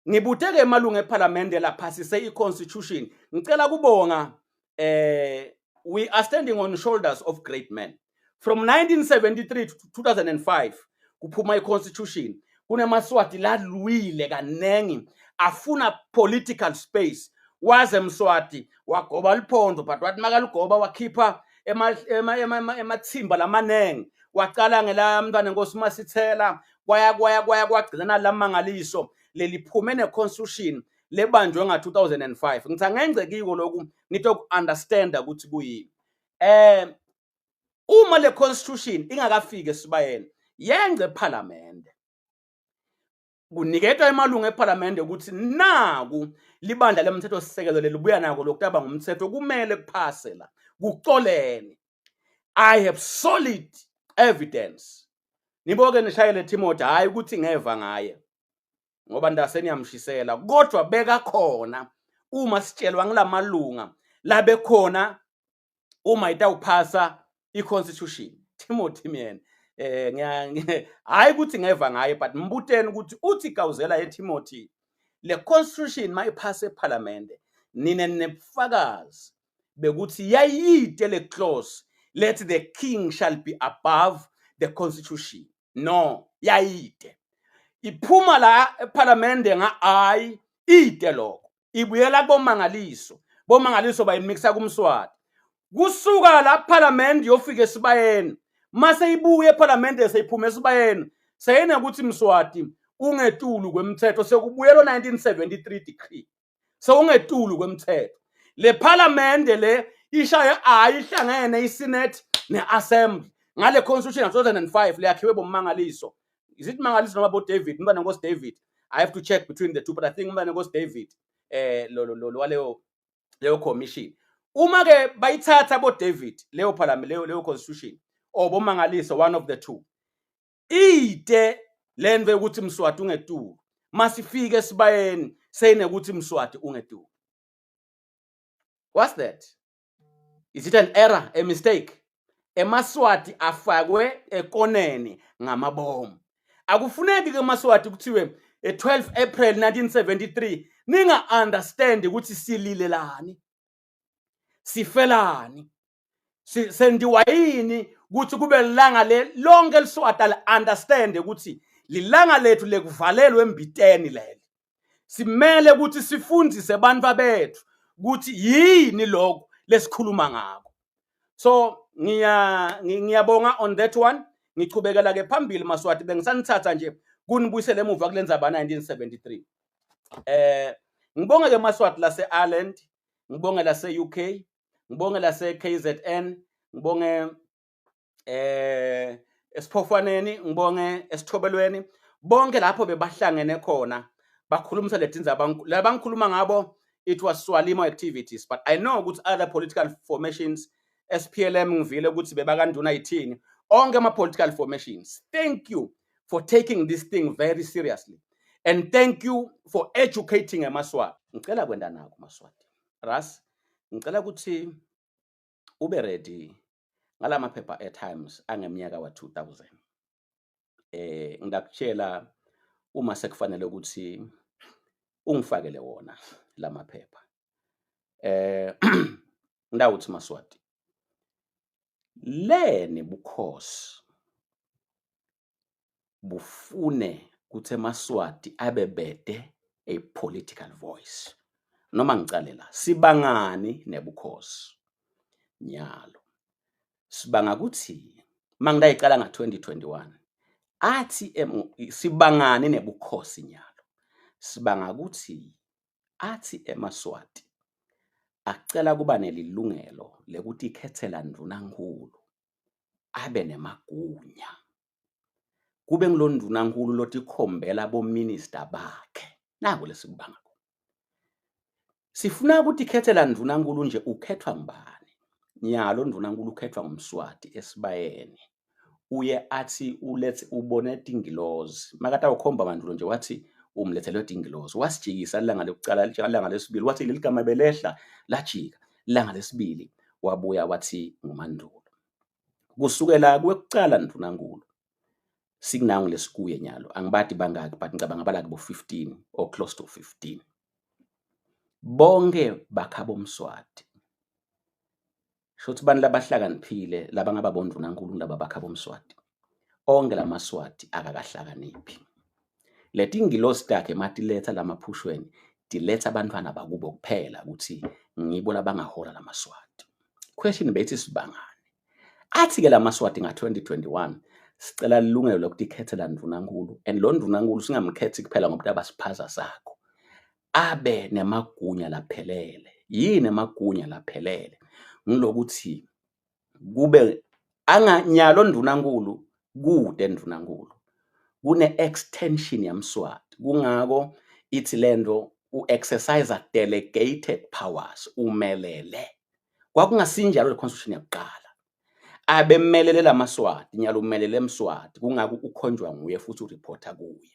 Ngibuteke emalungu eParliament laphasise iConstitution. Ngicela kubonga we are standing on shoulders of great men. From 1973 to 2005 kuphuma iConstitution. KuneMaswati ladluwile kanengi afuna political space. Waze Mswati wagoba liphondo but wathi makalugoba wakhipha emathimba lamanengi waqala ngela mntwana enkosi Masithela kwagcina lamangaliso leliphume neConstitution lebanjwe nga2005. Ngithi angengcekiko lokhu nito understand ukuthi kuyini. Uma leConstitution ingakafike esibayeni yengce eParliament. Kuniketwa emalungu eParliament ukuthi naku libandla lemthetho sisekelo lelibuya nako lokutaba ngumthetho kumele kuphase la kuxolene. I have solid evidence. Niboke nishayele Timothy hayi ukuthi ngeva ngaye ngoba ndaseni yamshisela kodwa beka khona uma sitshelwa ngilamalunga labe khona uma itawuphasa iConstitution. Timothy mina hayi ukuthi ngeva ngaye but mbuteni ukuthi uthi kawuzela eTimothy le Constitution mayiphase eParliament nine nebufakazi bekuthi yayide le clause let the king shall be above the Constitution. No, yayide iphuma la eParliament hayi ide lokho ibuyela bomangaliso bayimixa kuMswati kusuka la Parliament yofika esibayeni mase ibuye eParliament seyiphuma esibayeni sayena ukuthi Mswati ungetulu kwemthetho sekubuyela 1973 decree ungetulu kwemthetho le Parliament le ishaya ayihlangene iSenate neAssembly ngale Constitution 2005 leyakhiwe bomangaliso. Is it mangaliso noma bo David mntwana nkosi David? I have to check between the two but I think mntwana nkosi David lo leyo commission. Uma ke bayithatha bo David leyo Parliament leyo Constitution bomangaliso one of the two ide lenve ukuthi Mswati ungetulu masifike esibayeni sayine ukuthi Mswati ungetulu. What's that? Is it an error, a mistake? eMaswati afakwe ekoneni ngamabomu. Akufuneki ke eMaswati kuthiwe 12 April 1973 ninga understand ukuthi sililelani sifelani sendiwa yini ukuthi kube lilanga lonke eliswata la understand ukuthi lilanga lethu lekuvalelwe embiteni leli. Simele ukuthi sifundise abantu bethu ukuthi yini lokho lesikhuluma ngako. So ngiyabonga on that one. Ngichubekela ke phambili Maswati bengisanithatha nje kunibuyisele emuva kulenza ba 1973. Ngibonge ke Maswati la seIreland, ngibonge la seUK, ngibonge la seKZN, ngibonge esiphofwaneni, ngibonge esithobelweni, bonke lapho bebahlangene khona bakhulumisa ledinza labangikhuluma ngabo. It was Swalimo activities but I know ukuthi other political formations SPLM ngivile ukuthi bebakanduna yithini onke ama political formations. Thank you for taking this thing very seriously and thank you for educating eMaswati. Ngicela kwenda nako Maswati ras ngicela ukuthi ube ready ngalama phepha at times angeminyaka wa 2000. Ngakutshela uma sekufanele ukuthi ungifakele wona lama phepha. Ndawuthi Maswati lene bukhosi bufune ukuthi eMaswati abebede a political voice. Noma ngicalela sibangani nebukhosi nyalo sibanga ukuthi mangidayiqala nga2021 athi sibangani nebukhosi nyalo sibanga ukuthi athi eMaswati acela kuba nelilungelo lekuthi ikhethela ndunankulu abe nemagunya kube ngilo ndunankulu lothi khombela bominister bakhe nako lesikubanga. Sifuna ukuthi ikhethela ndunankulu nje ukhethwa ngubani nyalo ndunankulu ukhethwa ngumSwati esibayeni uye athi ulethe ubone tingilozi makata ukhomba mandulo nje wathi umlethele tingilozi wasijikisa ilanga lokucala ilanga lesibili wathi leligama belehla lajika ilanga lesibili wabuya wathi ngumandulo kusukela kwekucala ndunankulu sikunangu lesikuye nyalo angibadi bangaki but ngicabanga balaki bo-15 or close to 15 bonke bakhaba umswati. Shothi bani labahlakaniphile laba ngaba bondunankulu laba bakhaba umswati. Onke lamaswati akakahlakaniphi. Lethi ingilosi takhe matiletha lamaphushweni diletha abantwana bakubo kuphela ukuthi ngibo labangahola lamaswati. Question bethi sibangane. Athi ke lamaswati nga-2021 sicela lilungelo lokuthi ikhethela ndunankulu and lo ndunankulu singamkhethi kuphela ngoba abasiphaza sakho. Abe nemagunya laphelele. Yini emagunya laphelele? Ngilokuthi kube anganyalo ndunankulu kude ndunankulu. Kune extension yamswati. Kungako ithi lento u-exercise delegated powers umelele. Kwakungasinjalo le constitution yakuqala. Abemelele lamaswati nyalo umelele emswati kungako ukhonjwa nguye futhi ureporta kuye.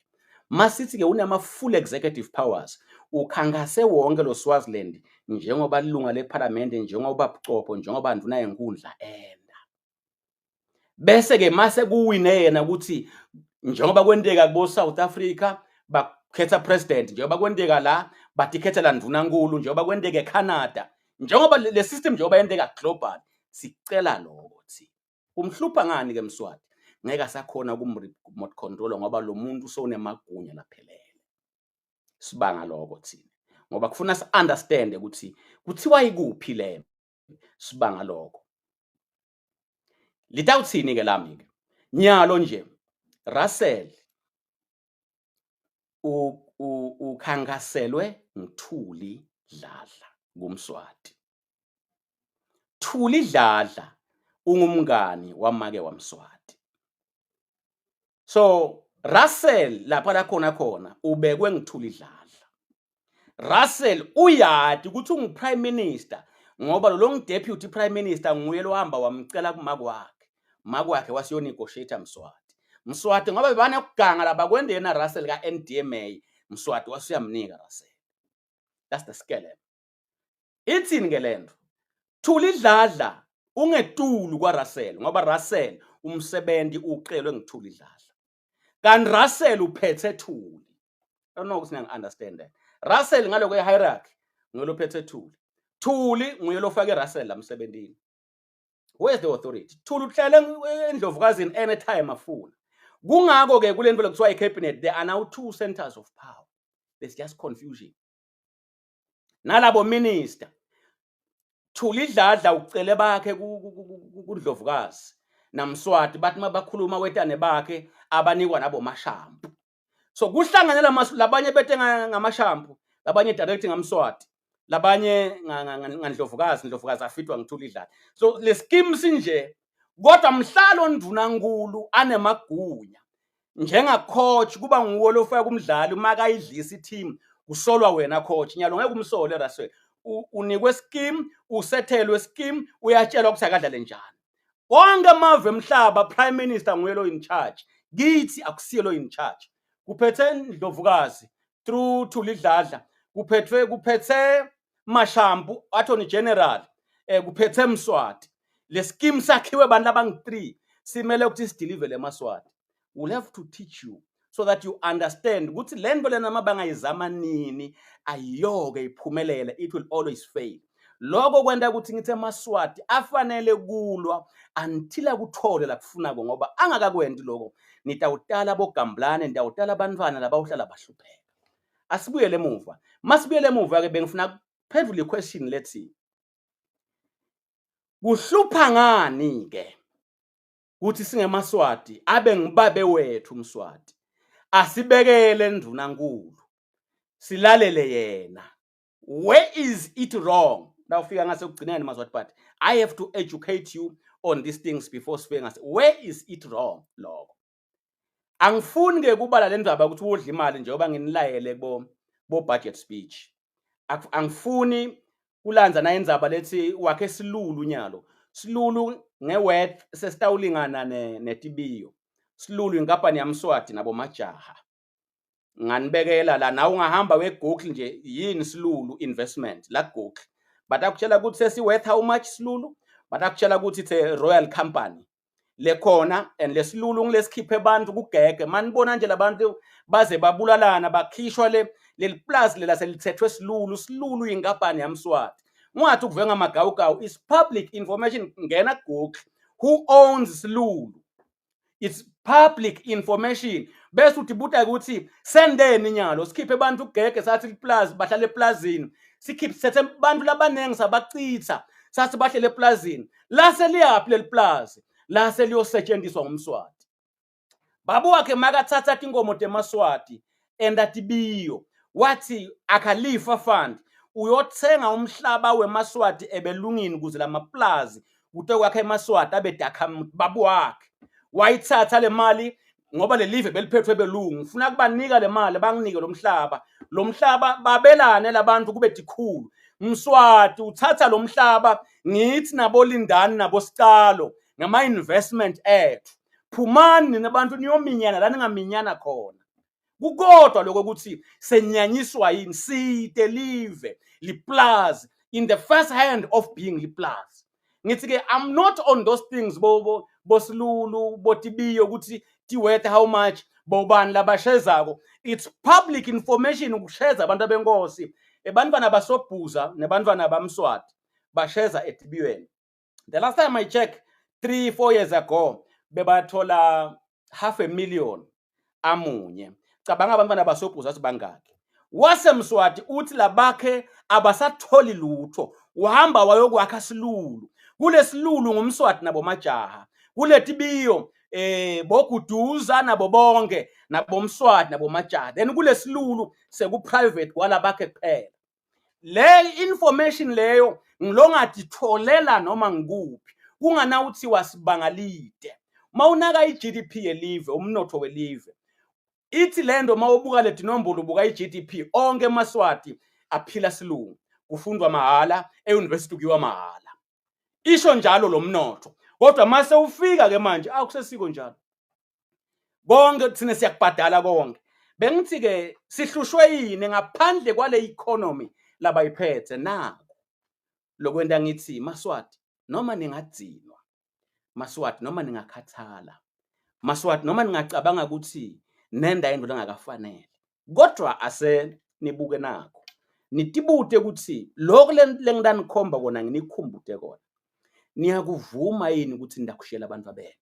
Masithi ke unama full executive powers ukhankase wonke lo Swaziland njengoba lilunga leParliament njengoba Buchopho njengoba nduna yenkundla enda. Bese ke mase kuwine yena ukuthi njengoba kwenteka kubo South Africa bakhetha president njengoba kwenteka la batikhethela ndunankulu njengoba kwenteka eCanada njengoba le system njengoba yenteka global sicela lokuthi umhlupha ngani ke Mswati ngeke asakhona kumremote control ngoba lo muntu usonemagunya laphelele. Sibanga lokho thina ngoba kufuna si understand ukuthi kuthiwa ikuphi le sibanga lokho. Litawuthini ke lami ke nyalo nje Russell ukhankaselwe ngithuli Dladla kumswati. Thuli Dladla ungumngani wamake wamswati. So Russell lapha la khona ubekwe ngithuli Dladla. Russell uyadi ukuthi unguprime minister ngoba lo deputy prime minister nguye lo hamba wamcela kumakwakhe. Makwakhe wasiyo negotiate Mswati. Mswati ngoba bebana ukuganga laba kwende yena Russell ka NDMA Mswati wasuyamnika Russell. That's the scale. Ithini ke lento? Thuli Dladla ungetulu kwa Russell ngoba Russell umsebenzi uqelwe ngithuli Dladla. Kan Russell uphethe Thuli. I don't know ukuthi ngiya understand that. Russell ngaloko hierarchy ngolophethe Thuli. Thuli nguye lofake Russell la msebenzini. Where's the authority? Thuli uhlele endlovukazini anytime afuna. Kungako ke kule nto lekuthiwa icabinet there are now two centers of power. There's just confusion. Nalabo minister Thuli Dladla ucele bakhe kuDlovukazi naMswati bathi mabakhuluma wetane bakhe abanikwa nabo mashampu. So kuhlanganela labanye bete ngamashampu, labanye direct ngaMswati, labanye ngaNdlovukazi, Ndlovukazi afitwa ngithuli Dladla. So le scheme sinje kodwa mhlalo ndunankulu anemagunya. Njenga coach kuba nguwo lofaka kumdlali makayidlisa team kusolwa wena coach nyalo ngeke umsole Russell. Unikwe scheme, usethelwe scheme, uyatshelwa ukuthi akadlale njani. Wonke amave emhlaba prime minister nguye lo in charge. Kithi akusiyelo in charge. Kuphethe Ndlovukazi through Thuli Dladla, kuphethe Mashampu attorney general, kuphethe Mswati. Le scheme sakhiwe abantu abangu3 simele ukuthi sideliver le maswati. We'll have to teach you so that you understand ukuthi lento lena mabangayizama nini ayiyoke iphumelele, it will always fail. Lokho kwenta ukuthi ngithe maswati afanele kulwa until akuthole la kufunako ngoba angakakwendi lokho nitawutala bogamblane nitawutala abantwana labawuhlala bahlupheka. Asibuyele emuva. Masibuyele emuva ke bengifuna kuphendula iquestion lethi kuhlupha ngani ke ukuthi singemaswati abe ngibabe wethu umswati asibekele ndunankulu silalele yena. Where is it wrong? Now fika ngase ukugcineni maswati but I have to educate you on these things before sifike ngase where is it wrong lokho. Angifuni ke kubala lendaba ukuthi udla imali njengoba nginilayele bo budget speech. Angifuni kulanza na indzaba lethi wakhe Silulu nyalo. Silulu ngeworth sesitawulingana netibiyo. Silulu inkampani yamswati nabo majaha. Nganibekela la na ungahamba weGoogle nje yini Silulu investment la Google. But akutshela ukuthi sesi worth how much Silulu? But akutshela ukuthi it's a royal company. lekhona and lesilulu ngilesikhiphe abantu kugege manibona nje labantu baze babulalana bakhishwa leli plus lela selithethwe silulu ingabhani yamswati ungathi ukuve ngamagawugawu is public information ngena Google who owns silulu it's public information bese uthi buta ukuthi sendeni nyalo sikhiphe abantu kugege sathi iplaza bahlala eplazini sikhiphe sethe abantu labanengi sabachitha sathi bahlele eplazini la seliyaphi leliplaza la seliyosetshenziswa ngumswati babu wakhe makathatha inkomo temaswati endatibiyo wathi akhalifa fund uyothenga umhlaba wemaswati ebelungini ukuze lamaplazi kuto kwakhe emaswati abedakha babu wakhe wayithatha le mali ngoba le live beliphethwe belungu ufuna kubanika le mali banginike lo mhlaba babelane labantu kube dikhulu Mswati uthatha lo mhlaba ngithi nabo Lindani nabo Sicalo ngama investment ethu phumani nabantu niyominyana la ningaminyana khona kukodwa lokho ukuthi senyanyiswa yini site live liplaza in the first hand of being liplaza ngithi ke I'm not on those things bosilulu botibiyo ukuthi tiwethe how much bobani labashezako it's public information ukusheza abantu abenkosi ebantwana basobhuza nebantwana bamswati basheza etibiyweni the last time I check 3-4 years ago bebathola 500,000 amunye cabanga abantwana basobhuza sibangaki wasemswati uthi labakhe abasatholi lutho uhamba wayokwakha silulu kule silulu ngumswati nabo majaha kule tibiyo boguduza nabo bonke nabomswati nabo majaha then kule silulu seku private kwalabakhe kuphela le information leyo ngilongathi tholela noma ngikuphi kungana uthi wasibangalide mawunaka iGDP yelive umnotho welive ithi lendo mawubuka le dinombolo ubuka iGDP onke emaswati aphila silungu kufundwa mahala euniversity kuyiwa mahala isho njalo lo mnotho kodwa mase ufika ke manje akusesiko njalo bonke thina siyakubhadala konke bengithi ke sihlushwe yini ngaphandle kwale economy labayiphethe nako lokwenda ngithi maswati noma ningadzinwa maswati noma ningakhathala maswati noma ningacabanga ukuthi nenda into langakafanele kodwa ase nibuke nako nitibute ukuthi lokho lengidanikhomba kona nginikhumbude kona niyakuvuma yini ukuthi ndakushela abantu abene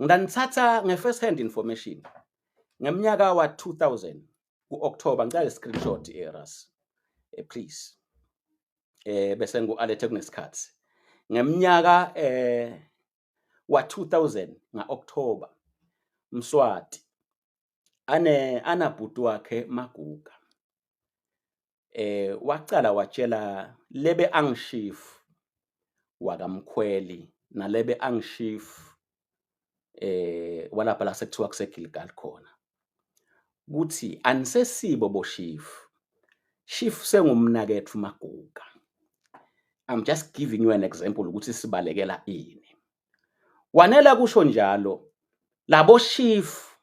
ngidanithatha nge-first hand information ngeminyaka wa 2000 ku-October ngicela screenshot eras please bese ngu-alethe kunesikhathi ngeminyaka wa 2000 nga-October Mswati anabhuti wakhe Maguga wacala watshela lebe angishif wakamkhweli nalebe angishif walapha la sekuthiwa kuseGilgal khona kuthi anisesibo boshif chief sengumnakethu Maguga I'm just giving you an example ukuthi sibalekela ini wanela kusho njalo labo chief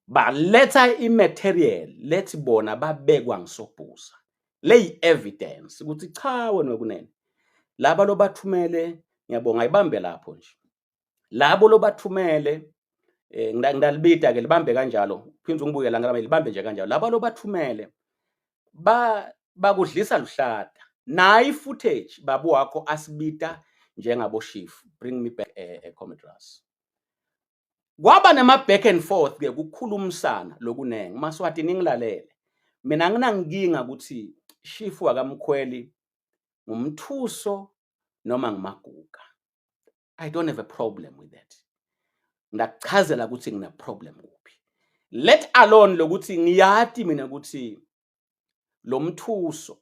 baletha imaterial lethi bona babekwa ngisobhuza le evidence ukuthi cha wena kunene laba lo bathumele ngiyabonga ibambe lapho nje labo lo bathumele ngidalibida ke libambe kanjalo phindze ngibuyela ngami libambe nje kanjalo laba lo bathumele bakudlisa luhlata nayi footage babu wakho asibita njengabo chief bring me back comrades kwaba nema back and forth ke kukhulumisana lokunenge Maswati ningilalele mina nginanginkinga ukuthi chief wakamkhweli ngumthuso noma ngimaguga I don't have a problem with that ndakuchazela ukuthi ngina problem kuphi let alone lokuthi ngiyati mina ukuthi lo mthuso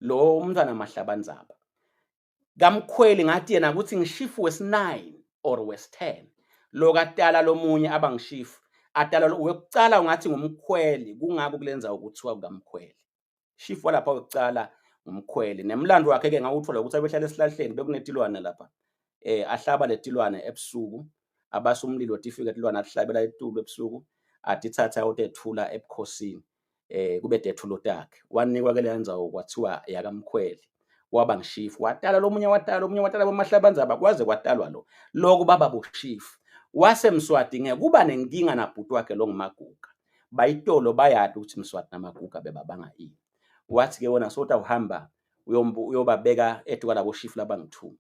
lo umntwana Mahlabanzaba kamkhweli ngathi yena ukuthi ngishifu wes9 or wes10 lo katala lomunye abangishifu atala wekucala ngathi ngumkhweli kungako kulenza ukuthiwa kamkhweli shifu lapha wekucala ngumkhweli nemlando wakhe ke ngawuthola ukuthi abehlala esihlahleni bekunetilwane lapha ahlaba letilwane ebusuku abasumlilo tifika tilwane ahlabela etulu ebusuku atithatha utethula ebukhosini kube dethulo takhe wanikwa ke lenza okwathiwa yakamkhweli waba ngishifu, watala lo munye watala boMahlabanzaba kwaze kwatalwa lokho baba boshifu. Wase Mswati ngekuba nenkinga nabhuti wakhe lo nguMaguga. Bayitolo bayadi ukuthi Mswati naMaguga bebabanga ini. Wathi ke wona sothi awuhamba uyobabeka edwa labo shifu labangu2.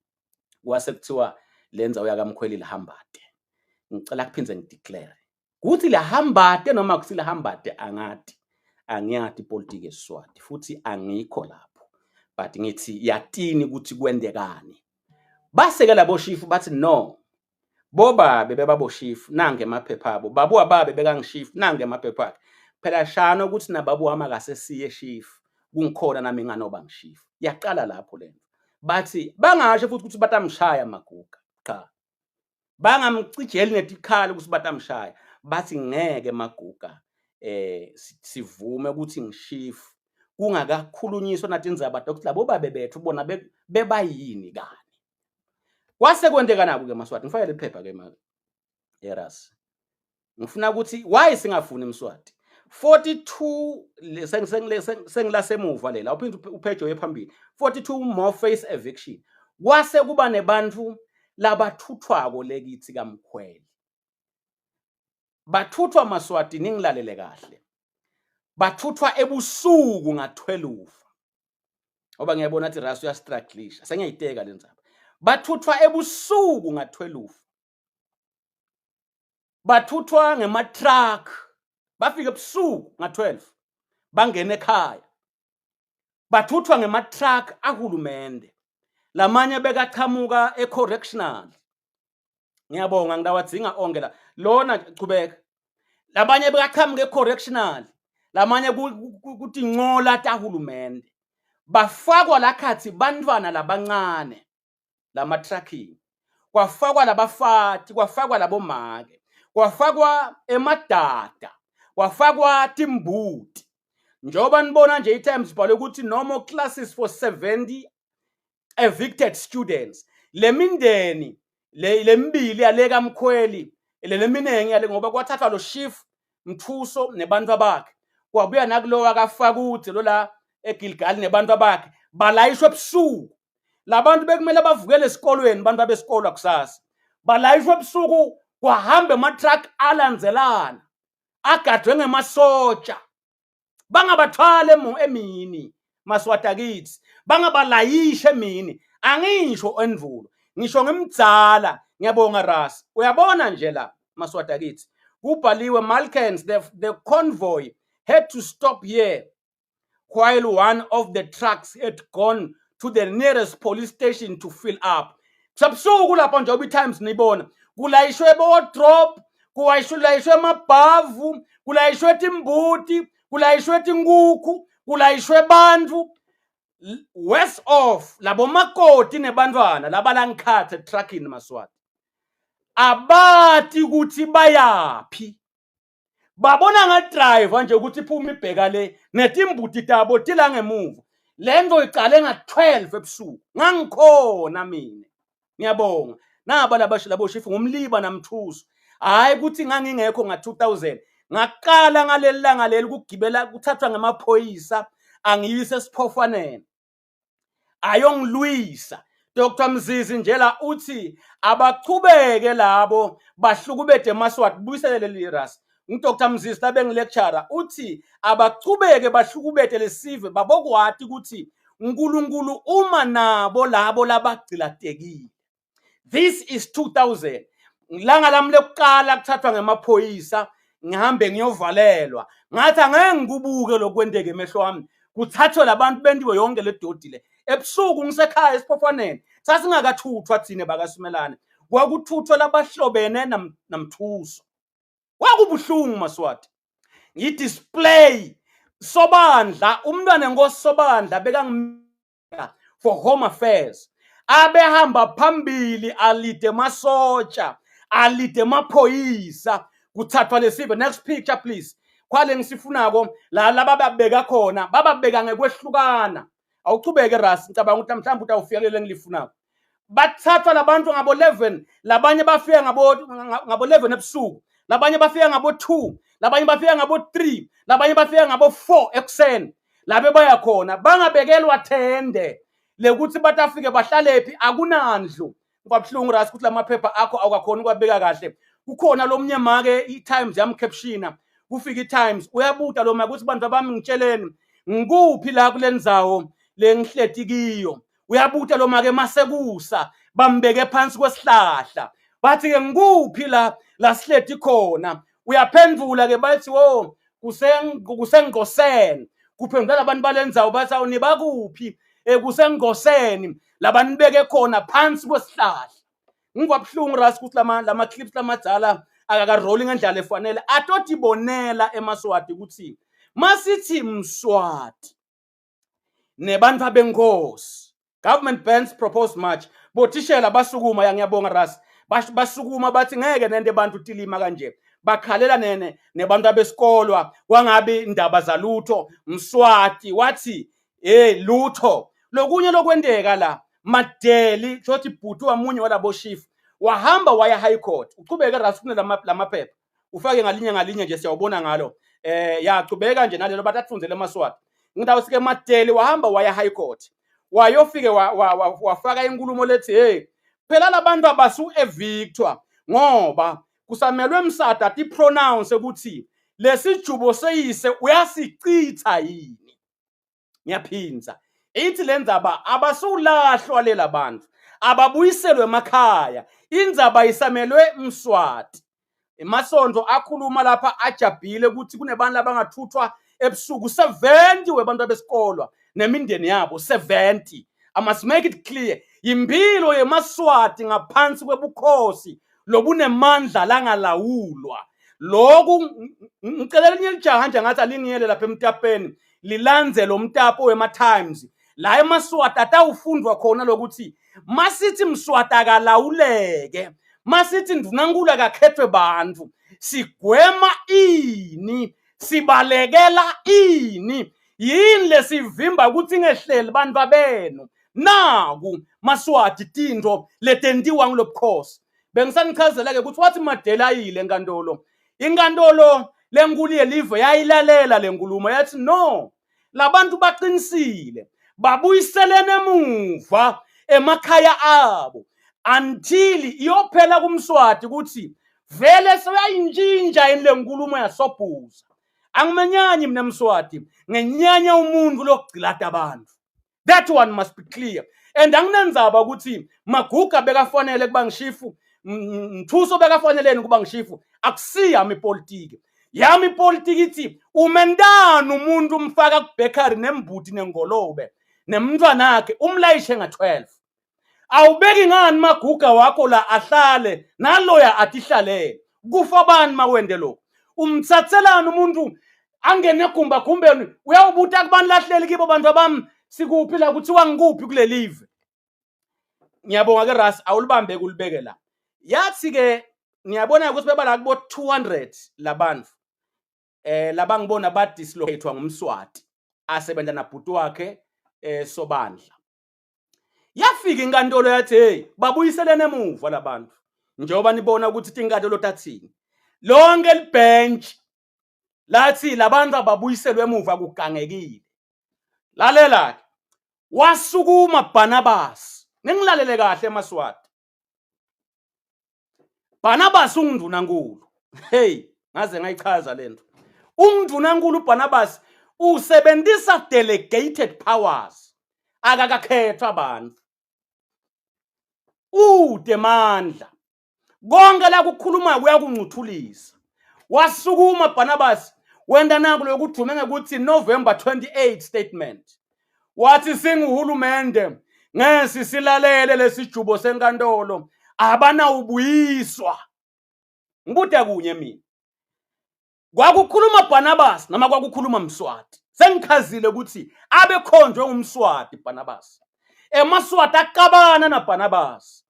Kwase kuthiwa lenza uyakamkhweli Hambate. Ngicela kuphindze ngideclare ukuthi Hambate noma kuthi Hambate angiyathi ipolitiki eSiswati futhi angikho lapho, but ngithi yatini ukuthi kwendekani. Base ke labo shifu bathi no, boba bebaboshifu nange emaphepha abo, babu ababe bekangishifu nange emaphepha akhe. Phela shano ukuthi nababu wama kasesiye shifu kungikhona nami nganoba ngishifu. Yaqala lapho lento. Bathi bangasho futhi ukuthi batamshaya Maguga. Cha. Bangamcijeli netikhala ukuthi batamshaya. Bathi ngeke Maguga sivume ukuthi ngishifu kungakakhulunyiswa nathi indzaba ukuthi labo babe bethu bona bebayini kani. Kwase kwendeka naku ke Maswati, ngifakele iphepha ke manje eras. Ngifuna ukuthi why singafuni Mswati 42 sengilasemuva lela uphinde upage wephambili 42 more face eviction. Kwase kuba nebantu labathuthwako lekithi kaMkhweli. Bathuthwa Maswati ningilalele kahle. Bathuthwa ebusuku nga12. Oba ngiyabona athi rasu ya strugglisha. Sengiyayiteka lenzaba. Bathuthwa ebusuku nga12. Bathuthwa ngema-truck. Bafika ebusuku nga12. Bangena ekhaya. Bathuthwa ngema-truck ahulumende. Lamanye bekachamuka ecorrectional. Ngiyabonga ngidawadzinga onke la. Lona chubeka. Labanye bekachamuka ecorrectional. Lamanye kuti ngola tahulumende. Bafakwa lakhathi bantwana labancane. Lama tracking. Kwafakwa labafati, kwafakwa labomake. Kwafakwa emadada. Kwafakwa timbuti. Njoba nibona nje iTimes ibhale ukuthi no more classes for 70 evicted students. Lemindeni lembili yale kaMkhweli leminengi yale ngoba kwathathwa lo shift Mthuso nebantu abakhe. Kwabuya nakulowa kaFakuthi lo la eGilgal nebantu abakhe balayishwe ebusuku. Labantu bekumele bavukele esikolweni bantu abesikolo kusasa. Balayishwe ebusuku kwahamba ema-truck alandzelana. Agadwe ngemasotsha. Bangabathwale emini Maswati akithi. Bangabalayishe emini. Angisho endvulo. Ngisho ngimdzala ngiyabonga rasi. Uyabona nje la Maswati akithi. Kubhaliwe Malkens the convoy had to stop here while one of the trucks had gone to the nearest police station to fill up. Sabsuku lapho nje iTimes nibona. Kulayishwe bo-drop, kulayishwe amabhavu, kulayishwe timbuti, kulayishwe tinkukhu, kulayishwe bantu. West off labo makoti nebantwana labalangikhathe trucking Maswati. Abati ukuthi bayaphi. Babona nga-driver nje ukuthi iphuma ibheka le netimbuti tabo tila ngemuva. Lento icale nga-12 ebusuku. Ngangikhona mina. Ngiyabonga. Naba labo shifu ngumliba naMthuso. Hayi ukuthi ngangingekho nga-2000. Ngaqala ngaleli langa leli ukugibela kuthathwa ngemaphoyisa angiyise esiphofwaneni. Ayongilwisa. Dr Mzizi njela uthi abachubeke labo bahlukubede Maswati buyiselele liras. Dr Mzizi labe ngilecturer uthi abachubeke bahlukubede lesive babokwathi ukuthi uNkulunkulu uma nabo labo labagcilatekile. This is 2000. Langa lami lokuqala kuthathwa ngemaphoyisa ngihambe ngiyovalelwa. Ngathi angeke ngikubuke lokwendeke emehlo wami. Kuthathwe labantu bendiwe yonke le dodi le. Ebusuku ngisekhaya esiphofwaneni. Sasingakathuthwa thine bakasimelane. Kwakuthuthwa labahlobene naMthuso. Kwakubuhlungu Maswati. Ngidisplay Sobandla umntwana enkosi Sobandla bekangimeka for home affairs. Abehamba phambili alide masotsha, alide maphoyisa kuthathwa lesive. Next picture please. Kwale ngisifunako la bababeka khona bababeka ngekwehlukana. Awuchubeke rasi ngicabanga ukuthi mhlawumbe utawufikelele ngilifunako. Bathathwa labantu ngabo 11, labanye bafika ngabo 11 ebusuku, labanye bafika ngabo 2, labanye bafika ngabo 3, labanye bafika ngabo 4 ekuseni. Labe baya khona bangabekelwa tende. lekuthi batafike bahlalephi akunandlu kwabhlungu ras ukuthi lamaphepha akho awukakhona ukwabeka kahle kukhona lomnye make iTimes yamcaptiona kufika iTimes uyabuta lo maka ukuthi bantu abami ngitsheleni ngikuphi la kulendzawo lengihleti kiyo uyabuta lo make masekusa bambeke phansi kwesihlahla bathi ke ngikuphi la sihleti khona uyaphendula ke bathi wo kusengoseni kuphendula abantu balendzawo bathi awuniba kuphi kusengoseni labanibeke khona phansi kwesihlahla ngikwabuhlungu ras ukuthi lama clips lamadala akaka rolling ngendlela efanele atoti bonela eMswati ukuthi masithi Mswati nebantu abenkosi government bans proposed march bothishela basukuma ngiyabonga ras basukuma bathi ngeke nende bantu tilima kanje bakhalela nebantu abesikolwa kwangabe indaba zalutho Mswati wathi lutho lokunye lokwendeka la Madeli shothi bhuti wamunye walabo chief wahamba waya high court uqhubeke ras kune lamaphepha ufake ngalinye nje siyawubona ngalo yaqhubeka nje nalelo batatfunzele eMswati ngidawo sike Madeli wahamba waya high court wayofike wafaka inkulumo lethi phela labantu abasu evictwa ngoba kusamelwe Msata ati pronounce ukuthi lesijubo seyise uyasicitha yini ngiyaphinza ithi lenzaba abasulahlwa lela bantu ababuyiselwe emakhaya indzaba isamelwe Mswati emasonto akhuluma lapha ajabhile ukuthi kunebantu abangathuthwa ebusuku 70 webantu abesikolwa nemindeni yabo 70 I must make it clear impilo yeMswati ngaphansi kwebukhosi lobunemandla langalawulwa lokhu ngicela linye lijaha nje ngathi alingiyele lapha emtapeni lilandze lo mtapo wema-Times la eMswati atawufundwa khona lokuthi masithi Mswati akalawuleke masithi ndunankulu akakhethwe bantu sigwema ini sibalekela ini yini lesivimba ukuthi ngehleli bantu babenu naku Maswati tinto letentiwa ngilobukhosi bengisanichazela ke ukuthi wathi Madela ayile enkantolo inkantolo lenkulu yelive yayilalela lenkulumo yathi no labantu baqinisile babuyiselene emuva emakhaya abo until iyophela kuMswati ukuthi vele soyayintshintsha yini lenkulumo yasobhuza angimenyanyi mina Mswati ngenyanya umuntu lokugcilata abantu that one must be clear and anginenzaba ukuthi Maguga bekafanele kuba ngishifu Mthuso bekafaneleni kuba ngishifu akusiyami ipolitiki yami ipolitiki ithi umendana umuntu umfaka kuBakery nembuti nengolobe nemntwana wakhe umlayishe nga12 awubeki ngani Maguga wakho la ahlale naloya atihlalele kufa bani mawende lo umtsatselana umuntu angene egumba gumbeni uyawubuta kubantu lahleli kibo bantu abami sikuphi la kuthiwa ngikuphi kule live ngiyabonga ke ras awulibambe kulibeke la yathi ke ngiyabona ukuthi bebala kubo 200 labantu labangibona ba dislocatewa ngumSwati asebenza nabhuti wakhe Sobandla yafika inkantolo yathi babuyiselene emuva labantu njengoba nibona ukuthi inkantolo tathini lonke libench lathi labantu ababuyiselwe emuva kugangekile lalela wasukuma Barnabas ningilalele kahle eMswati Barnabas undunankulu ngaze ngayichaza lento undunankulu Barnabas usebenzisa delegated powers akakakhethwa abantu udemandla konke la kukhuluma kuyakuncuthulisa wasukuma Barnabas wenda naku lokudume ngekuthi November 28 statement wathi singuhulumende ngesi silalele lesijubo senkantolo abana ubuyiswa ngibude kunye mina kwakukhuluma Barnabas noma kwakukhuluma Mswati sengichazile ukuthi abekhonjwe umSwati Barnabas eMswati akabana naBarnabas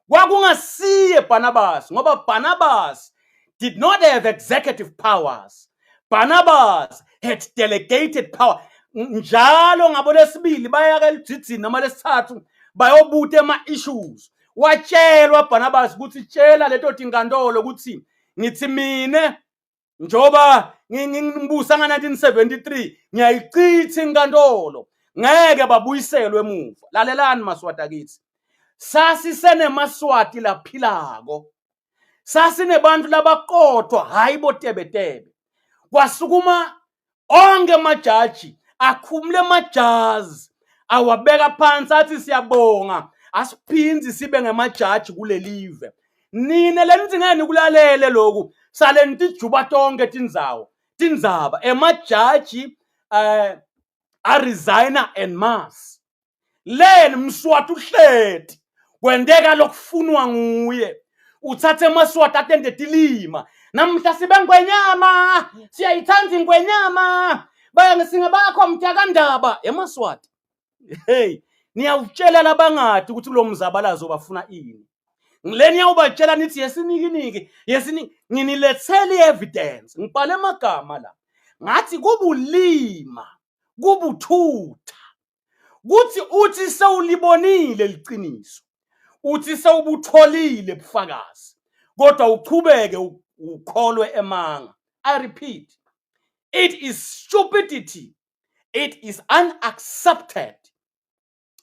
kwakungasiye Barnabas ngoba Barnabas did not have executive powers Barnabas had delegated power njalo ngabo lesibili bayaka eljidini noma lesithathu bayobuta ema-issues watshelwa Barnabas ukuthi tshela leto tinkantolo ukuthi ngithi mine njoba ngimbusa nga1973 ngiyayichitha inkantolo ngeke babuyiselwe emuva. Lalelani maswati akithi, sasisenemaswati laphilako, sasinebantu labaqotho hayi botebetebe. Kwasukuma onke majaji akhumule majazi awabeka phansi athi siyabonga asiphinzi sibe ngemajaji kulelive. Nine lenithi ngene kulalele lokhu sale ntijuba tonke tindzaba emajaji resigner en mass. Leni mswati uhleti kwendeka lokufunwa nguye. Uthathe maswati atende tilima. Namhla sibe ngwenyama, siyayithanda ingwenyama. Bayangisinga bakho mtakandaba emaswati. Hey, niyawutshela labangadi ukuthi kulo mzabalazo bafuna ini. Ngileni yawubatshela nithi yesiniki nginilethele evidence. Ngibhale amagama la. Ngathi kubulima, kubuthutha. Kuthi uthi sewulibonile liqiniso. Uthi sewubutholile bufakazi. Kodwa uchubeke ukholwe emanga. I repeat, it is stupidity. It is unaccepted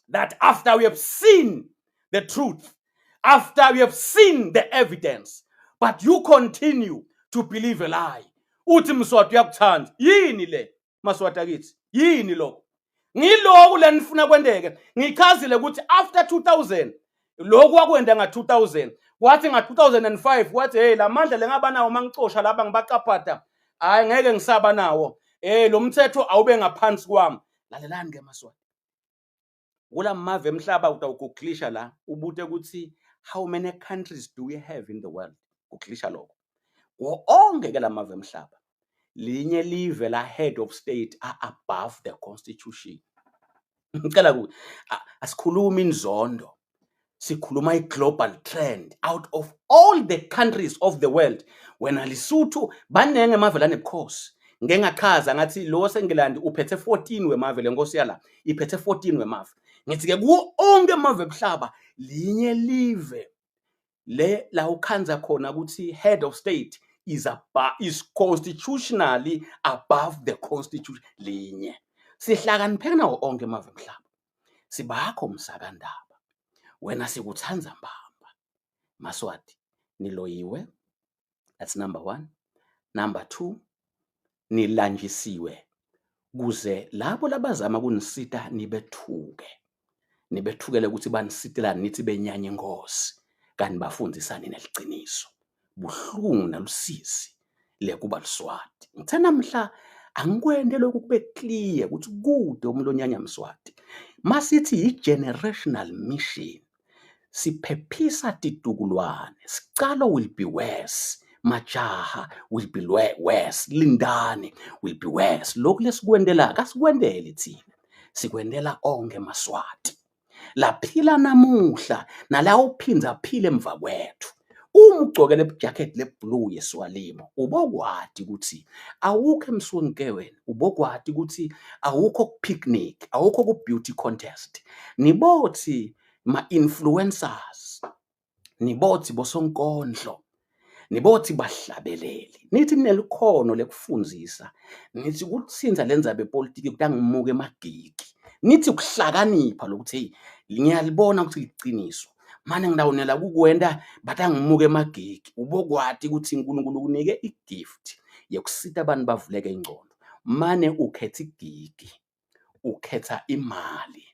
that after we have seen the truth, after we have seen the evidence, but you continue to believe a lie. Uthi mswati uyakuthanda. Yini le maswati akithi? Yini lo? Ngiloko le nifuna kwendeke. Ngichazile ukuthi after 2000 lokhu kwakwenda nga-2000 kwathi nga-2005 kwathi hey lamandla lengaba nawo mangicosha laba ngibaqaphatha hayi ngeke ngisaba nawo lo mthetho awube ngaphansi kwami. Lalelani ke maswati, kula mave emhlaba utawuguglisha la ubute ukuthi how many countries do we have in the world? Guglisha lokho onke ke la mave emhlaba linye live la head of state are above the constitution. Ngicela ukuthi asikhuluma inzondo, sikhuluma i-global trend. Out of all the countries of the world, wena Lesotho banenge emave lane bukhosi. Ngeke ngachaza ngathi lo seNgilandi uphethe 14 wemave, le nkosi yala iphethe 14 wemave. Ngithi ke kuwo onke emave emhlaba linye live le la ukhanza khona ukuthi head of state is constitutionally above the constitution. Linye sihlakanipheke nawo onke emave emhlaba. Sibakho msakandaba wena sikuthanza mbamba maswati niloyiwe. That's number 1. Number 2, nilanjisiwe kuze labo labazama kunisita nibethukele ukuthi banisitela nithi benyanya ingosi kanti bafundzisani neliqiniso. Buhlungu nalusizi lekuba Luswati. Ngithe namhla angikwende lokhu kube clear ukuthi kude umlonyanya Mswati. Masithi i-generational mission, siphephisa titukulwane. Sikalo will be worse. Majaha will be worse. Lindane will be worse. Lokhu lesikwendela kasikwendeli thina. Sikwendela onke Maswati. Laphila namuhla nala uphinza phile emva kwethu. Ugcokele ijacket leblue yesiwalimo ubokwadi ukuthi awukho emswonke wena, ubokwadi ukuthi awukho picnic, awukho ku beauty contest. Nibothi ma-influencers, nibothi bosonkondlo, nibothi bahlabeleli, nithi nelikhono lekufundzisa, nithi ukutsinza lenza bepolitiki ukuthi angimuke emagigi, nithi ukuhlakanipha lokuthi ngiyalibona ukuthi liqiniso manje ngidawunela kukwenda but angimuke emagigi. Ubokwadi ukuthi uNkulunkulu kunike igift yokusita abantu bavuleke ingcondo. Mane ukhetha igigi, ukhetha imali,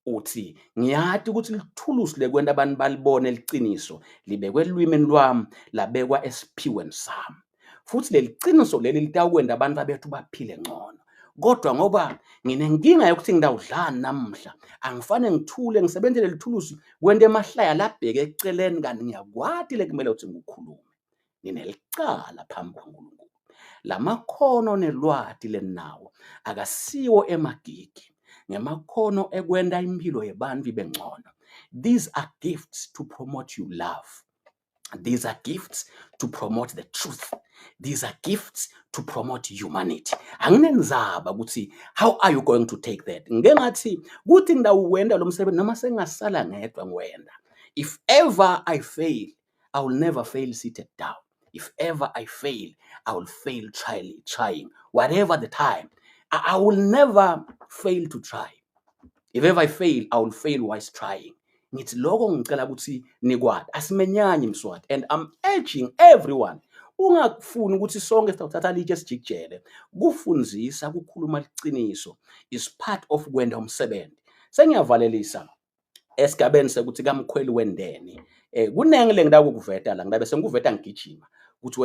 uthi ngiyati ukuthi lithulusi lekwenda abantu balibone liqiniso libekwe elwimeni lwami labekwa esiphiweni sami, futhi leliqiniso leli litakwenda abantu abethu baphile ngcono. Kodwa ngoba nginenkinga yokuthi ngidawudlana namhla, angifane ngithule ngisebenzele lithulusi kwende emahlaya labheke eceleni kanti ngiyakwati lekumele ukuthi ngikukhulume. Ninelicala phambi kwaNkulunkulu. Lamakhono nelwati lenawo akasiwo emagigi, ngemakhono ekwenda impilo yebantu ibe ngcono. These are gifts to promote you love. These are gifts to promote the truth. These are gifts to promote humanity. Anginenzaba ukuthi how are you going to take that? Ngengathi kuthi ngidawuwenda lo msebenzi noma sengasala ngedwa ngiwenda. If ever I fail, I will never fail seated down. If ever I fail, I will fail trying. Whatever the time, I will never fail to try. If ever I fail, I will fail whilst trying. Ngithi lokho ngicela ukuthi nikwadi, asimenyanye Mswati, and I'm urging everyone, ungakufuni ukuthi sonke sithatha litshe sijikijele. Kufundzisa kukhuluma liciniso is part of kwenda umsebenzi. Sengiyavalelisa esigabeni sekuthi kamkhweli wendene kunenge lengida ukuveta la ngidabe sengikuveta ngigijima ukuthi